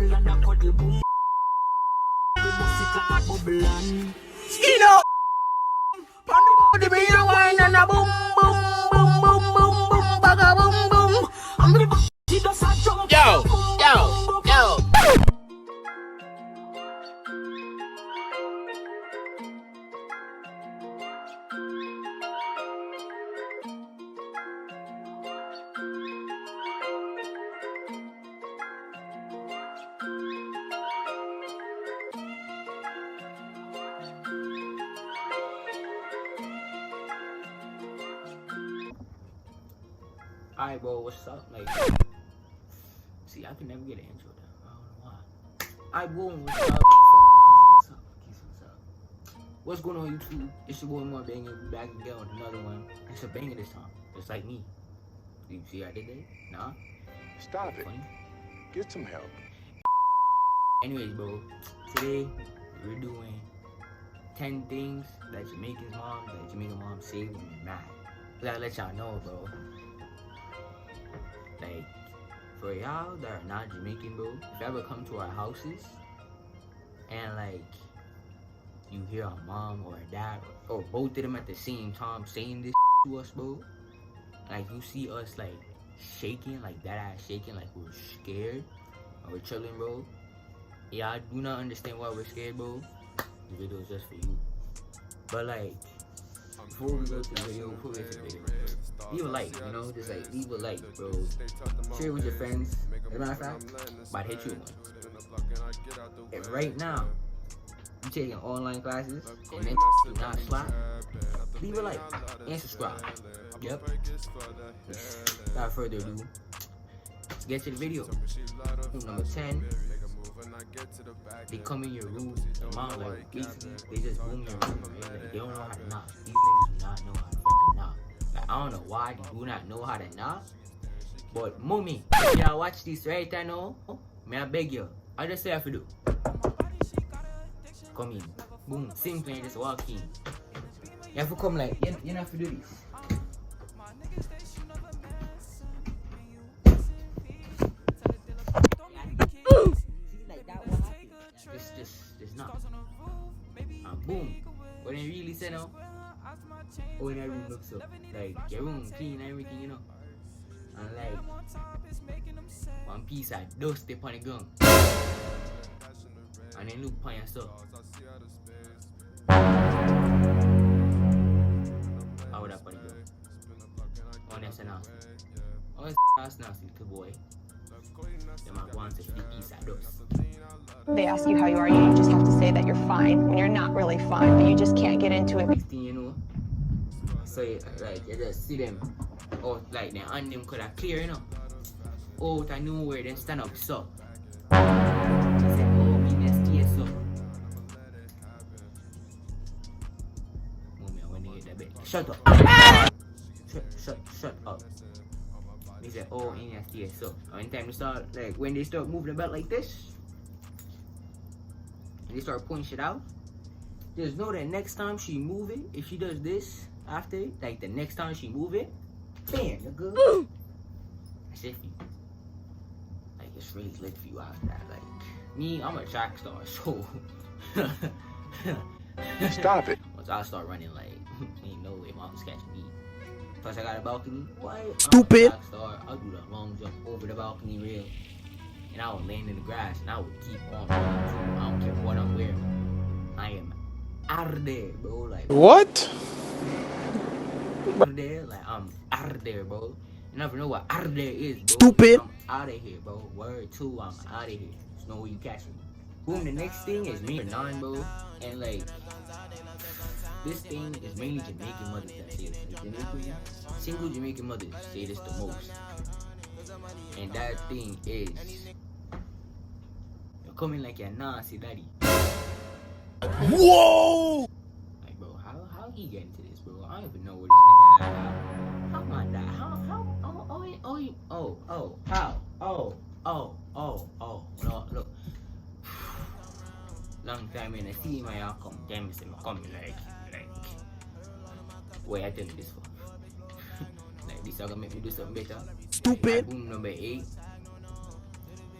bubble and a cuddle boom. We must it like a bubble and Skin up. Pon the body, me a wine and a boom, boom, boom, boom, boom, boom, baga boom, boom. I'm the she does a jump. Yo. Alright, bro, what's up? Like, see, I can never get an intro down. I don't know why. Alright, bro, what's up? What's up? What's going on, YouTube? It's your boy, more banging, back again with another one. It's a banger this time, just like me. You see, I did that? Nah. Stop it. Funny. Get some help. Anyways, bro, today we're doing 10 things that Jamaican mom say when you're mad. I gotta let y'all know, bro. Like, for y'all that are not Jamaican, bro, if you ever come to our houses and like you hear our mom or our dad or both of them at the same time saying this to us, bro, like you see us like shaking, like that ass shaking, like we're scared or we're chilling, bro. Yeah, I do not understand why we're scared, bro. The video is just for you. But like, before we go to the video, leave a like, you know, just like leave a like, bro. Share it with your friends. As a matter of fact, might hit you one. And right now, you taking online classes and then do not slap, leave a like and subscribe. Yep. Without further ado, let's get to the video. Number 10. They come in your room, your mom like basically they just boom your room, right? Like, they don't know how to knock. These niggas do not know how to fucking knock. Like, I don't know why they do not know how to knock. But mommy, if y'all watch this right now, may I beg you, I just say I have to do. Come in, boom, simple and just walk in. You have to come like, you don't have to do this. Just not. And boom. When they really say no, oh, in that room looks up. Like, your room clean and everything, you know. And like, one piece of dust upon the ground. And then look upon your stuff. How would that upon the ground? Oh, that's enough. Oh, that's nasty, little boy. Them are going to the piece of dust. They ask you how you are, you just have to say that you're fine when you're not really fine, but you just can't get into it. Next thing you know, so you just see them out like their hand them could have clear, you know. Out of nowhere, then stand up, so. They say, oh, me next year, so. Mommy, I want to get that bed. Shut up. Shut up. They say, oh, in next year, so. When time they start, like, when they start moving the belt like this, and they start pulling shit out, just know that next time she move it, if she does this after it, like the next time she move it, bam, you're good. That's it for you. Like, it's really lit for you after that. Like, me, I'm a track star, so. Stop it. Once I start running, like, ain't no way mom's catching me. Plus, I got a balcony. Why? Stupid. I'm a track star. I'll do the long jump over the balcony rail. And I would land in the grass and I would keep on running too. I don't care what I'm wearing. I am out of there, bro. Like, What? out of there, like, I'm out of there, bro. You never know what out of there is, bro. Stupid. I'm out of here, bro. Word 2, I'm out of here. There's no way you catch me. Boom, the next thing is me and MANNN, bro. And like, this thing is mainly Jamaican mothers that say this. Like, Jamaican, single Jamaican mothers say this the most. And that thing is, you're coming like your nasty daddy. Whoa! Like, bro, how he get into this, bro? I don't even know where this nigga at. How am I that? How, no, look. Long time in I see my come, damn, say, come like, where I tell you this for? Like, this is gonna make me do something better. Stupid. Boom, number 8.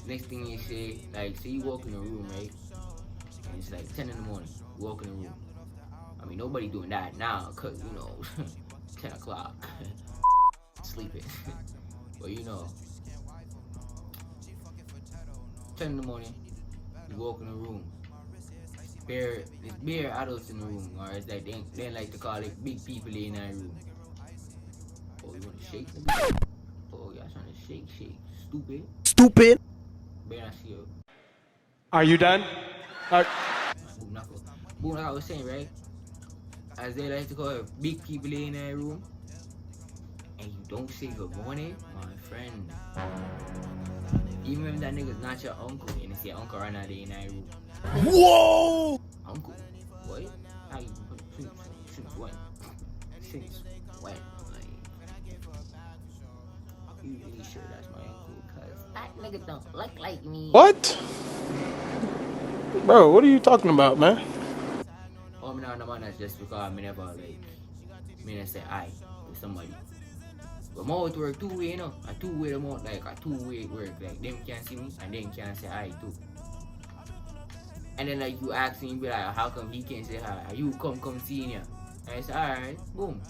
Next thing you say, like, say you walk in the room, right? And it's like 10 in the morning. You walk in the room. I mean, nobody doing that now, cause you know, 10 o'clock, sleeping. But you know, 10 in the morning, you walk in the room. There's bare adults in the room, or it's like they like to call it big people in that room. Oh, you wanna shake? Oh, y'all trying to shake, stupid. Stupid. Better not see you. Are you done? Boom, knuckle. Boom, like I was saying, right? As they like to call it, big people in that room, and you don't say good morning, my friend. Even if that nigga's not your uncle, and it's your uncle right now, they in that room. Whoa! Uncle? What? How you since when? Since when? Like, you really sure that's my uncle? Cause that nigga don't look like me. What? Bro, what are you talking about, man? Oh, no, that's just because I never like, I say I with somebody. But mouth work two-way, you know. A two-way mouth, like a two-way work. Like them can't see me and them can't say I too. And then like you ask me, you be like, how come he can't say hi? You come see me. And I say, alright, boom.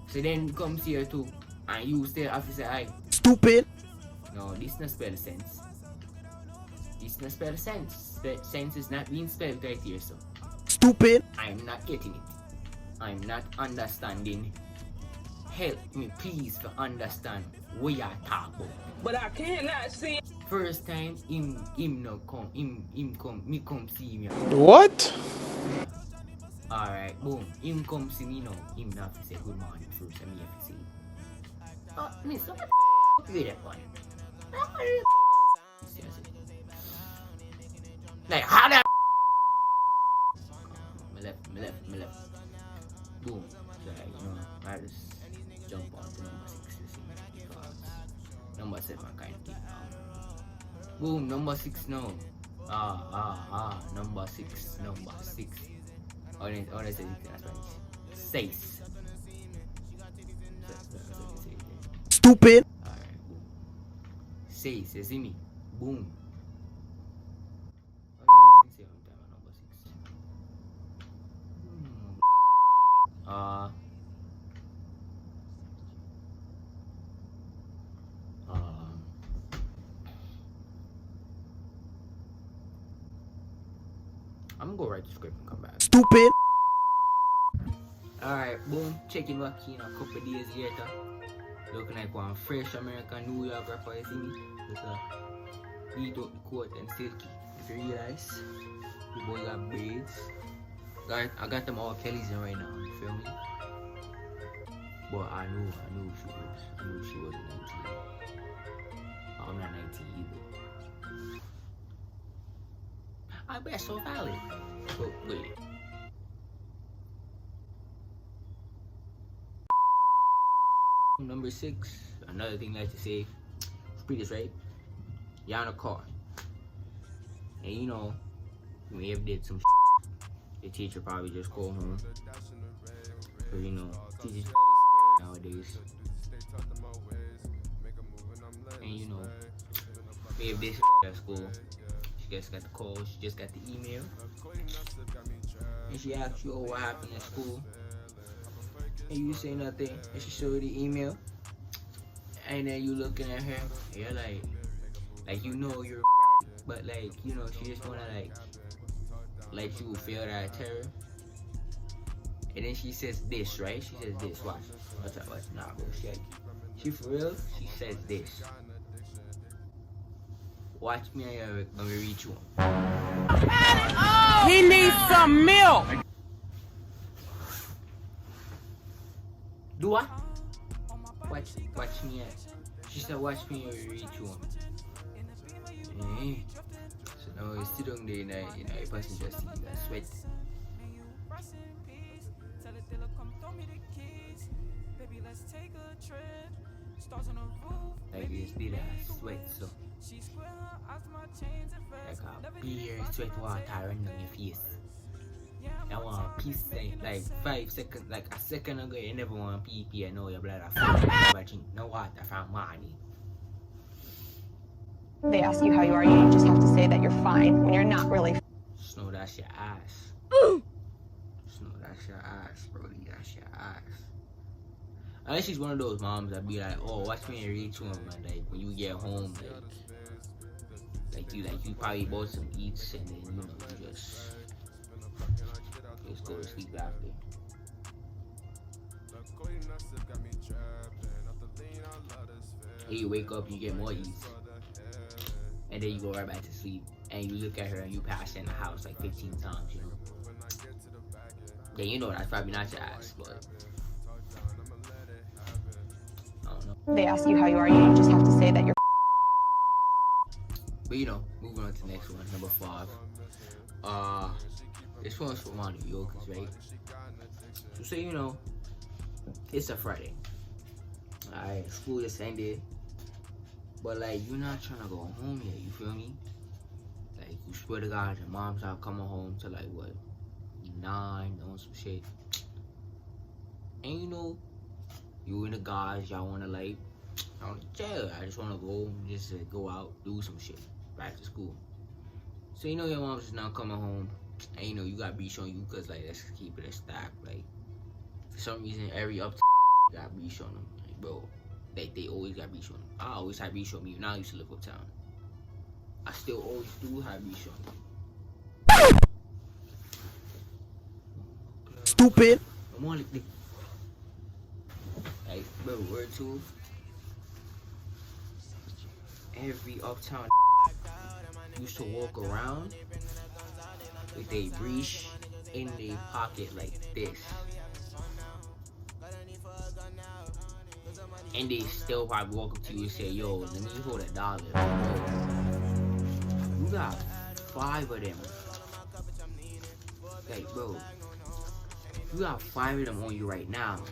So then come see her too. And you still have to say hi. Stupid. No, this not spell sense. This not spell sense. Sense is not being spelled right here, so. Stupid. I'm not getting it. I'm not understanding. Help me please to understand what you talk about. But I cannot see. First time him no come, me come see me. What? Alright, boom. Him come see me now. Him not to say good morning first, and me have to say, oh, miss, what the f*** you that one? Like, how the me left. Boom. So, like, you know, I just jump on to number 6 because number 7 kind of keep now. Boom, number 6 now. Number 6. Oh, they say it in Spanish. 6. Stupid. Alright, boom. 6, you see me? Boom. I'm gonna go write the script and come back. Stupid. Alright, boom. Checking back in a couple days later. Looking like one fresh American New York rapper, you see me? With a beat up the coat and silky. If you realize, the boy got braids. I got them all Kelly's in right now, you feel me? But I knew she was. I knew she wasn't 19. I'm not 19 either. I bet so valid. But wait. Number 6, another thing I like to say, read this right. You're in a car. And you know, you may have did some the teacher probably just call home. Cause you know, teachers nowadays. And you know, may have did at school. She just got the call, she just got the email. And she asked you, oh, what happened at school? And you say nothing, and she show you the email. And then you looking at her, and you're like you know you're, but like, you know, she just wanna like let you feel that terror. And then she says this, right? She says this, watch. Nah, bro, she for real, she says this. Watch me when we reach one. He needs some milk. Do I? Watch me at. She said watch me when we reach one. So now we sit down there in a passenger seat and sweat. Like you still a sweat, so like a beer sweat water running on your face. I want peace like 5 seconds, like a second ago you never want pee and now your blood are full. Never drink no water from morning. They ask you how you are, you just have to say that you're fine when you're not really. Snow, that's your ass. Snow, that's your ass, Brody. That's your ass. Unless she's one of those moms that be like, oh, watch me and read to him, man. Like when you get home, like you probably bought some eats and then you just go to sleep after. And you wake up and you get more eats, and then you go right back to sleep. And you look at her and you pass in the house like 15 times, you know. Then you know that's probably not your ass, but I don't know. They ask you how you are, you just have to say that you're. But you know, moving on to the next one, number 5. This one's for my New Yorkers, right? So you know, it's a Friday. Alright, school just ended. But like, you're not trying to go home yet, you feel me? Like, you swear to God, your mom's not coming home till like, what, 9, doing some shit. And you know, you and the guys, y'all wanna like, I don't chill. I just wanna go, go out, do some shit, back to school. So you know your mom's just not coming home. And you know, you got beach on you, cause like, let's keep it a stack. Like, for some reason, every up got beach on them. Like, bro, they always got beach on them. I always had beach on me when I used to live uptown. I still always do have beach on me. Stupid. I'm on it. Like, bro, word to every uptown used to walk around with a breach in their pocket like this. And they still probably walk up to you and say, yo, let me hold $1. You got 5 of them. Like, bro, you got 5 of them on you right now.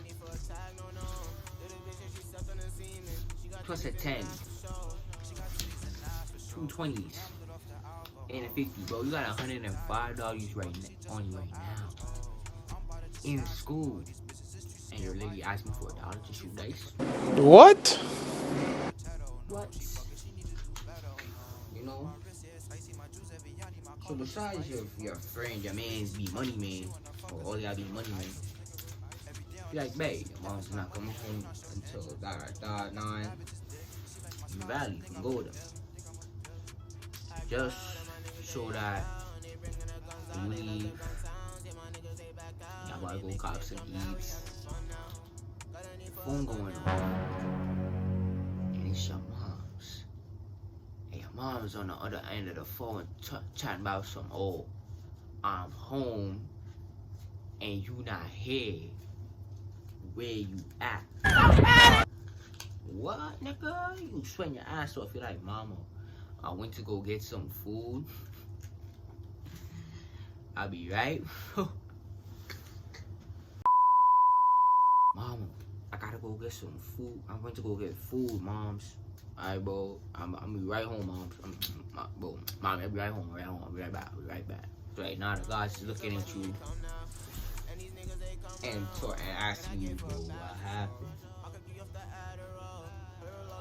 Plus a 10. 2 20s. And a 50, bro. You got $105 right on you right now. In school. And you're literally asking for $1 to shoot dice. What? What? You know? So besides your friend, your man's be money man, or all y'all be money man, be like, babe, your mom's not coming home until 9. You value, you can go with them. Just so that when you leave, y'all about to go cop some eats. Phone going on, and it's your mom's. And your mom's on the other end of the phone chatting about some, oh, I'm home, and you not here. Where you at? What, nigga? You sweating your ass off. You're like, mama, I went to go get some food. I'll be right. Mama, I gotta go get some food. I went to go get food, moms. Alright, bro. I'm be right home, moms. Bro, mom, I'll be right home. I'll be right back. So right now, the guys is looking at you and asking you, bro, what happened?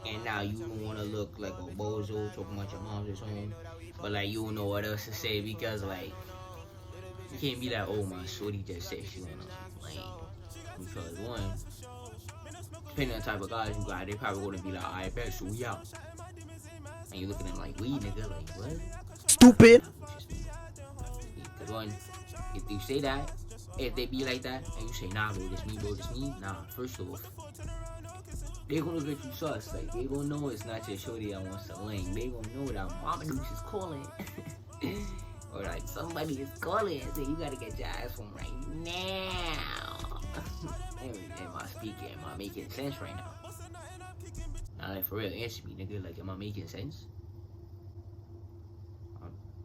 And now you don't want to look like a bozo talking about your mom's is home, but like you don't know what else to say because like you can't be like, oh, my shorty just said she wanna complain. Because one, depending on the type of guys you got, they probably gonna be like, I bet, so we out. And you looking at them like, we nigga, like what? Stupid. Because one, if you say that, if they be like that, and you say, nah, bro, this me, nah, first off, they gonna look at you sus. Like, they gonna know it's not your shorty that wants to link. They gonna know that Mama Deuce is calling. Or like, somebody is calling and say, you gotta get your ass home right now. Am I speaking? Am I making sense right now? Now, like, for real, answer me, nigga. Like, am I making sense?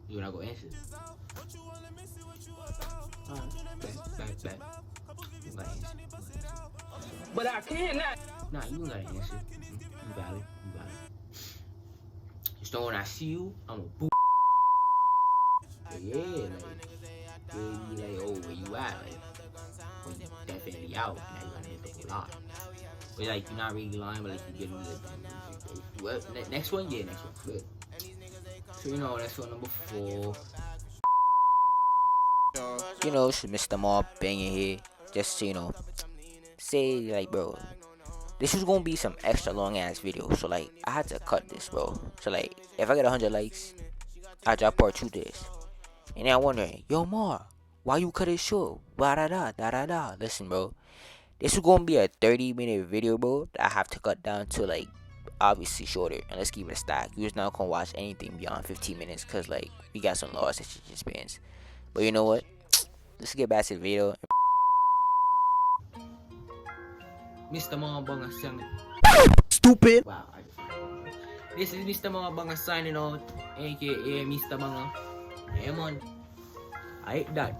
You're not gonna answer. Alright, bet. You gotta answer. But I cannot. Nah, you gotta answer. You valid. Just know when I see you, I'm a boo. Yeah, like, they be like, oh, where you at? Like, well, you definitely out. Now you gotta hit the lie. But like, you're not really lying, but like, you get into the what? Next one? Yeah, next one. Good. So you know, that's one number 4. You know, it's Mr. Mob banging here. Just to, you know, say like, bro, this is gonna be some extra long ass video. So like, I had to cut this, bro. So like, if I get 100 likes, I drop part 2 to this. And then I'm wondering, yo, Ma, why you cut it short? Blah da da da da da. Listen, bro, this is gonna be a 30-minute video, bro, that I have to cut down to like obviously shorter. And let's keep it a stack. You're just not gonna watch anything beyond 15 minutes, cause like we got some lost attention spans. But you know what? Let's get back to the video. Mr. Mabanga signing. Stupid. Wow. This is Mr. Mabanga signing out, aka Mr. Banga. Yeah, man. I hate that.